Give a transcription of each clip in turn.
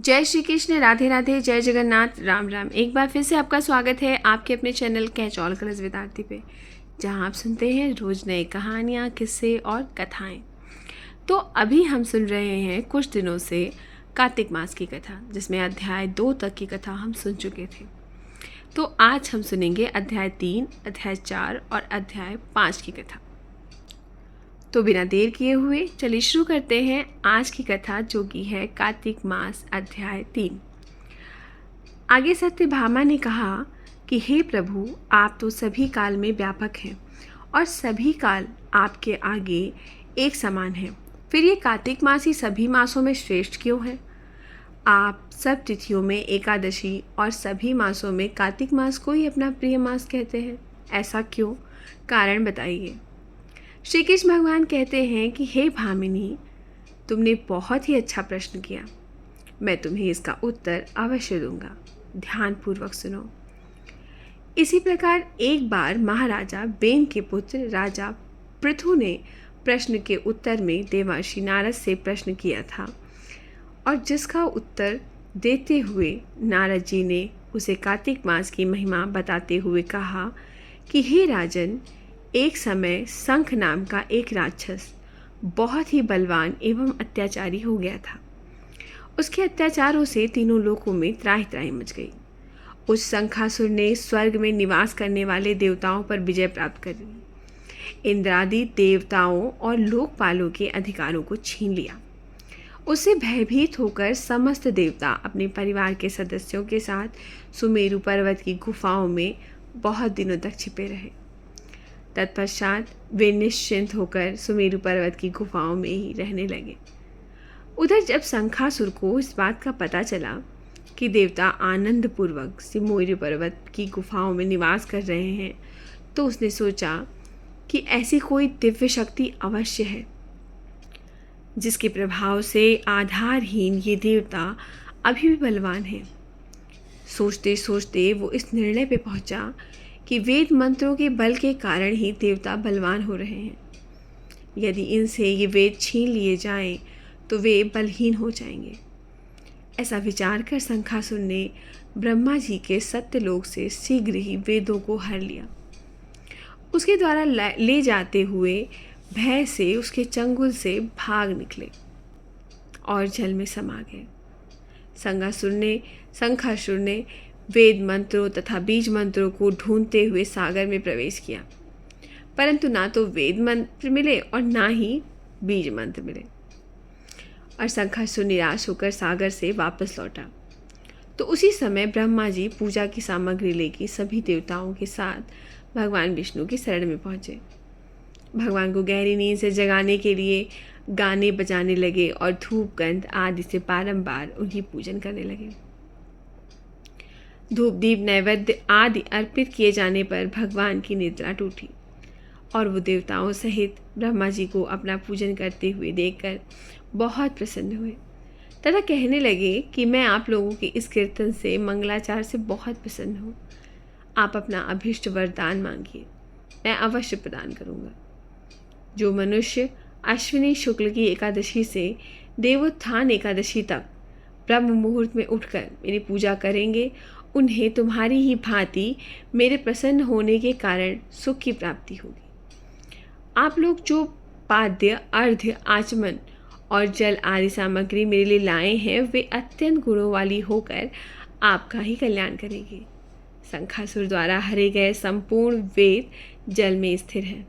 जय श्री कृष्ण, राधे राधे, जय जगन्नाथ, राम राम। एक बार फिर से आपका स्वागत है आपके अपने चैनल कैच ऑल कलर्स विद्यार्थी पे, जहां आप सुनते हैं रोज़ नए कहानियां, किस्से और कथाएं। तो अभी हम सुन रहे हैं कुछ दिनों से कार्तिक मास की कथा, जिसमें अध्याय 2 तक की कथा हम सुन चुके थे। तो आज हम सुनेंगे अध्याय 3, अध्याय 4 और अध्याय 5 की कथा। तो बिना देर किए हुए चलिए शुरू करते हैं आज की कथा, जो कि है कार्तिक मास अध्याय 3। आगे सत्यभामा ने कहा कि हे प्रभु, आप तो सभी काल में व्यापक हैं और सभी काल आपके आगे एक समान है। फिर ये कार्तिक मास ही सभी मासों में श्रेष्ठ क्यों है? आप सब तिथियों में एकादशी और सभी मासों में कार्तिक मास को ही अपना प्रिय मास कहते हैं। ऐसा क्यों? कारण बताइए। श्री कृष्ण भगवान कहते हैं कि हे भामिनी, तुमने बहुत ही अच्छा प्रश्न किया। मैं तुम्हें इसका उत्तर अवश्य दूंगा। ध्यानपूर्वक सुनो। इसी प्रकार एक बार महाराजा बेन के पुत्र राजा पृथु ने प्रश्न के उत्तर में देवर्षि नारद से प्रश्न किया था, और जिसका उत्तर देते हुए नारद जी ने उसे कार्तिक मास की महिमा बताते हुए कहा कि हे राजन, एक समय शंख नाम का एक राक्षस बहुत ही बलवान एवं अत्याचारी हो गया था। उसके अत्याचारों से तीनों लोकों में त्राहि त्राहि मच गई। उस शंखासुर ने स्वर्ग में निवास करने वाले देवताओं पर विजय प्राप्त कर ली। इंद्रादि देवताओं और लोकपालों के अधिकारों को छीन लिया। उससे भयभीत होकर समस्त देवता अपने परिवार के सदस्यों के साथ सुमेरु पर्वत की गुफाओं में बहुत दिनों तक छिपे रहे। तत्पश्चात वे निश्चिंत होकर सुमेरु पर्वत की गुफाओं में ही रहने लगे। उधर जब शंखासुर को इस बात का पता चला कि देवता आनंद पूर्वक सुमेरु पर्वत की गुफाओं में निवास कर रहे हैं, तो उसने सोचा कि ऐसी कोई दिव्य शक्ति अवश्य है जिसके प्रभाव से आधारहीन ये देवता अभी भी बलवान हैं। सोचते सोचते वो इस निर्णय पे पहुंचा कि वेद मंत्रों के बल के कारण ही देवता बलवान हो रहे हैं। यदि इनसे ये वेद छीन लिए जाएं तो वे बलहीन हो जाएंगे। ऐसा विचार कर शंखासुर ने ब्रह्मा जी के सत्यलोक से शीघ्र ही वेदों को हर लिया। उसके द्वारा ले जाते हुए भय से उसके चंगुल से भाग निकले और जल में समा गए। शंखासुर ने वेद मंत्रों तथा बीज मंत्रों को ढूंढते हुए सागर में प्रवेश किया, परंतु ना तो वेद मंत्र मिले और ना ही बीज मंत्र मिले, और शंखासुर निराश होकर सागर से वापस लौटा। तो उसी समय ब्रह्मा जी पूजा की सामग्री लेकर सभी देवताओं के साथ भगवान विष्णु की शरण में पहुंचे। भगवान को गहरी नींद से जगाने के लिए गाने बजाने लगे और धूप गंध आदि से बारंबार उनकी पूजन करने लगे। धूप दीप नैवेद्य आदि अर्पित किए जाने पर भगवान की निद्रा टूटी और वो देवताओं सहित ब्रह्मा जी को अपना पूजन करते हुए देखकर बहुत प्रसन्न हुए तथा कहने लगे कि मैं आप लोगों के इस कीर्तन से, मंगलाचार से बहुत प्रसन्न हूँ। आप अपना अभीष्ट वरदान मांगिए, मैं अवश्य प्रदान करूँगा। जो मनुष्य अश्विनी शुक्ल की एकादशी से देवोत्थान एकादशी तक ब्रह्म मुहूर्त में उठकर मेरी पूजा करेंगे, उन्हें तुम्हारी ही भांति मेरे प्रसन्न होने के कारण सुख की प्राप्ति होगी। आप लोग जो पाद्य, अर्घ्य, आचमन और जल आदि सामग्री मेरे लिए लाए हैं, वे अत्यंत गुणों वाली होकर आपका ही कल्याण करेंगी। शंखासुर द्वारा हरे गए संपूर्ण वेद जल में स्थिर है।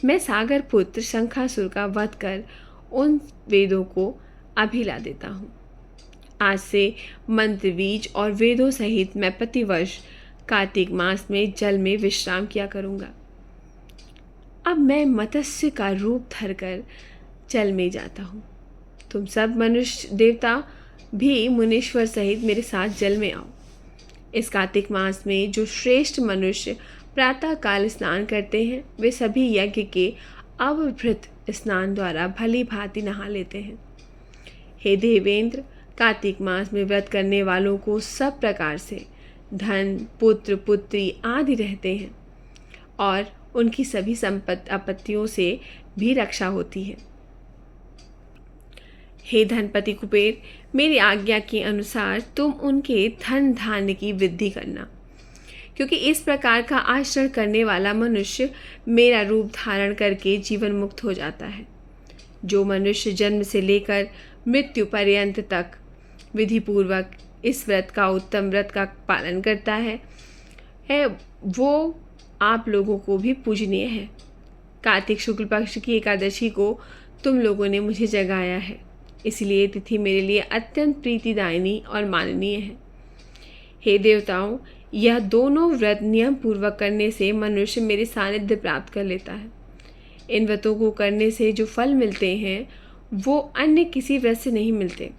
मैं सागर पुत्र शंखासुर का वध कर उन वेदों को अभी ला देता हूँ। आज से मंत्र, बीज और वेदों सहित मैं प्रतिवर्ष कार्तिक मास में जल में विश्राम किया करूँगा। अब मैं मत्स्य का रूप धरकर जल में जाता हूँ। तुम सब मनुष्य देवता भी मुनीश्वर सहित मेरे साथ जल में आओ। इस कार्तिक मास में जो श्रेष्ठ मनुष्य प्रातः काल स्नान करते हैं, वे सभी यज्ञ के अवभृत स्नान द्वारा भली भांति नहा लेते हैं। हे देवेंद्र, कार्तिक मास में व्रत करने वालों को सब प्रकार से धन, पुत्र, पुत्री आदि रहते हैं और उनकी सभी आपत्तियों से भी रक्षा होती है। हे धनपति कुबेर, मेरी आज्ञा के अनुसार तुम उनके धन धान्य की वृद्धि करना, क्योंकि इस प्रकार का आचरण करने वाला मनुष्य मेरा रूप धारण करके जीवन मुक्त हो जाता है। जो मनुष्य जन्म से लेकर मृत्यु पर्यंत तक विधिपूर्वक इस व्रत का, उत्तम व्रत का पालन करता है वो आप लोगों को भी पूजनीय है। कार्तिक शुक्ल पक्ष की एकादशी को तुम लोगों ने मुझे जगाया है, इसलिए तिथि मेरे लिए अत्यंत प्रीतिदायिनी और माननीय है। हे देवताओं, यह दोनों व्रत नियम पूर्वक करने से मनुष्य मेरे सानिध्य प्राप्त कर लेता है। इन व्रतों को करने से जो फल मिलते हैं वो अन्य किसी व्रत से नहीं मिलते।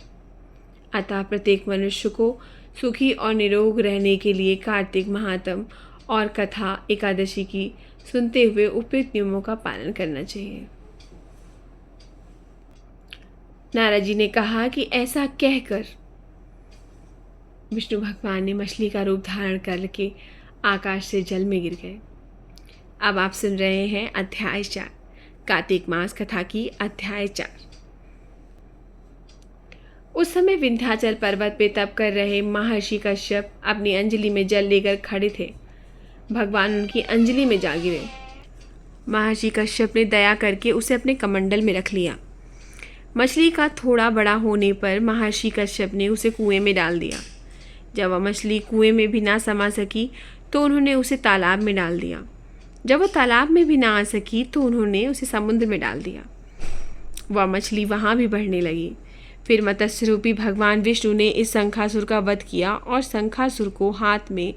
अतः प्रत्येक मनुष्य को सुखी और निरोग रहने के लिए कार्तिक महात्म और कथा एकादशी की सुनते हुए उपयुक्त नियमों का पालन करना चाहिए। नारद जी ने कहा कि ऐसा कहकर विष्णु भगवान ने मछली का रूप धारण करके आकाश से जल में गिर गए। अब आप सुन रहे हैं अध्याय 4, कार्तिक मास कथा की अध्याय 4। उस समय विंध्याचल पर्वत पे तप कर रहे महर्षि कश्यप अपनी अंजलि में जल लेकर खड़े थे। भगवान उनकी अंजलि में जा गिरे। महर्षि कश्यप ने दया करके उसे अपने कमंडल में रख लिया। मछली का थोड़ा बड़ा होने पर महर्षि कश्यप ने उसे कुएं में डाल दिया। जब वह मछली कुएं में भी ना समा सकी तो उन्होंने उसे तालाब में डाल दिया। जब वह तालाब में भी ना आ सकी तो उन्होंने उसे समुद्र में डाल दिया। वह मछली वहाँ भी बढ़ने लगी। फिर मत्स्य रूपी भगवान विष्णु ने इस शंखासुर का वध किया और शंखासुर को हाथ में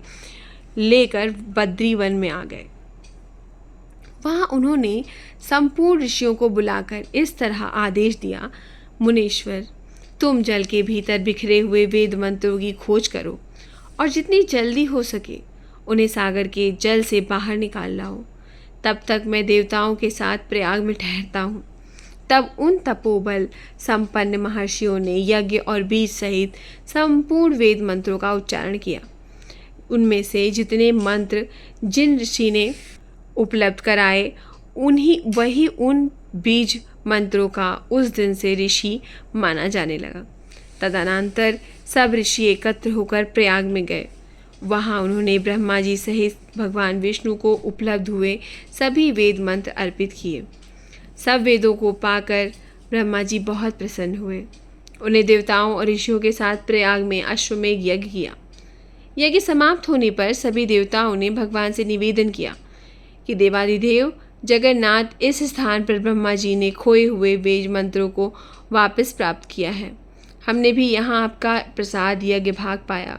लेकर बद्री वन में आ गए। वहाँ उन्होंने संपूर्ण ऋषियों को बुलाकर इस तरह आदेश दिया, मुनीश्वर, तुम जल के भीतर बिखरे हुए वेद मंत्रों की खोज करो और जितनी जल्दी हो सके उन्हें सागर के जल से बाहर निकाल लाओ। तब तक मैं देवताओं के साथ प्रयाग में ठहरता हूँ। तब उन तपोबल संपन्न महर्षियों ने यज्ञ और बीज सहित संपूर्ण वेद मंत्रों का उच्चारण किया। उनमें से जितने मंत्र जिन ऋषि ने उपलब्ध कराए वही उन बीज मंत्रों का उस दिन से ऋषि माना जाने लगा। तदनंतर सब ऋषि एकत्र होकर प्रयाग में गए। वहाँ उन्होंने ब्रह्मा जी सहित भगवान विष्णु को उपलब्ध हुए सभी वेद मंत्र अर्पित किए। सब वेदों को पाकर ब्रह्मा जी बहुत प्रसन्न हुए। उन्हें देवताओं और ऋषियों के साथ प्रयाग में अश्वमेघ यज्ञ किया। यज्ञ समाप्त होने पर सभी देवताओं ने भगवान से निवेदन किया कि देवादिदेव जगन्नाथ, इस स्थान पर ब्रह्मा जी ने खोए हुए वेद मंत्रों को वापस प्राप्त किया है। हमने भी यहाँ आपका प्रसाद यज्ञ भाग पाया,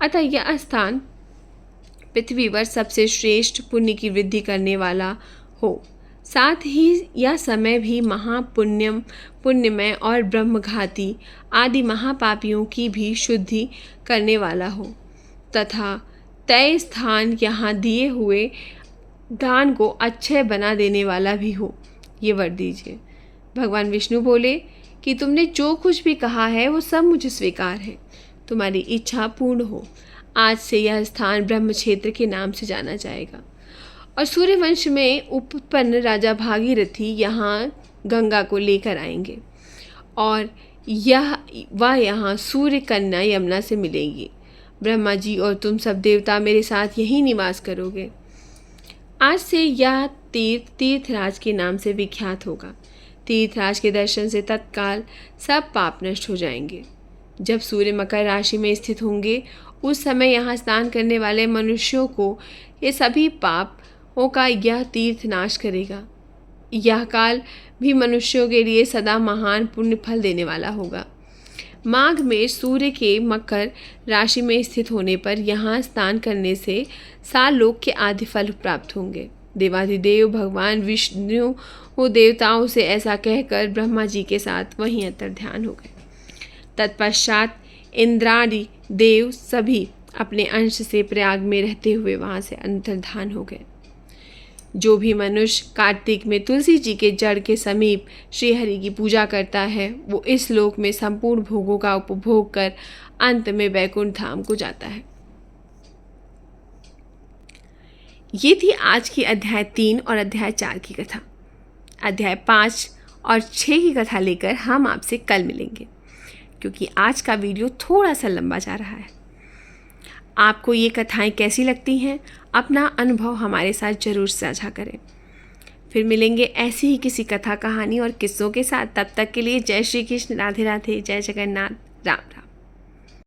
अतः यह स्थान पृथ्वी पर सबसे श्रेष्ठ पुण्य की वृद्धि करने वाला हो। साथ ही यह समय भी पुण्यमय और ब्रह्मघाती आदि महापापियों की भी शुद्धि करने वाला हो तथा तय स्थान यहाँ दिए हुए दान को अक्षय बना देने वाला भी हो, ये वर दीजिए। भगवान विष्णु बोले कि तुमने जो कुछ भी कहा है वो सब मुझे स्वीकार है। तुम्हारी इच्छा पूर्ण हो। आज से यह स्थान ब्रह्म क्षेत्र के नाम से जाना जाएगा। और सूर्यवंश में उत्पन्न राजा भागीरथी यहाँ गंगा को लेकर आएंगे और वह यहाँ सूर्य कन्या यमुना से मिलेगी। ब्रह्मा जी और तुम सब देवता मेरे साथ यहीं निवास करोगे। आज से यह तीर्थराज के नाम से विख्यात होगा। तीर्थराज के दर्शन से तत्काल सब पाप नष्ट हो जाएंगे। जब सूर्य मकर राशि में स्थित होंगे उस समय यहाँ स्नान करने वाले मनुष्यों को ये सभी पापों का यह तीर्थ नाश करेगा। यह काल भी मनुष्यों के लिए सदा महान पुण्य फल देने वाला होगा। माघ में सूर्य के मकर राशि में स्थित होने पर यहाँ स्नान करने से साल लोक के आदि फल प्राप्त होंगे। देवाधिदेव भगवान विष्णु वो देवताओं से ऐसा कहकर ब्रह्मा जी के साथ वहीं अंतर ध्यान हो गए। तत्पश्चात इंद्रादि देव सभी अपने अंश से प्रयाग में रहते हुए वहाँ से अंतर्धान हो गए। जो भी मनुष्य कार्तिक में तुलसी जी के जड़ के समीप श्रीहरि की पूजा करता है वो इस लोक में संपूर्ण भोगों का उपभोग कर अंत में वैकुंठ धाम को जाता है। ये थी आज की अध्याय 3 और अध्याय 4 की कथा। अध्याय 5 और 6 की कथा लेकर हम आपसे कल मिलेंगे, क्योंकि आज का वीडियो थोड़ा सा लंबा जा रहा है। आपको ये कथाएं कैसी लगती हैं, अपना अनुभव हमारे साथ ज़रूर साझा करें। फिर मिलेंगे ऐसी ही किसी कथा, कहानी और किस्सों के साथ। तब तक के लिए जय श्री कृष्ण, राधे राधे, जय जगन्नाथ, राम राम।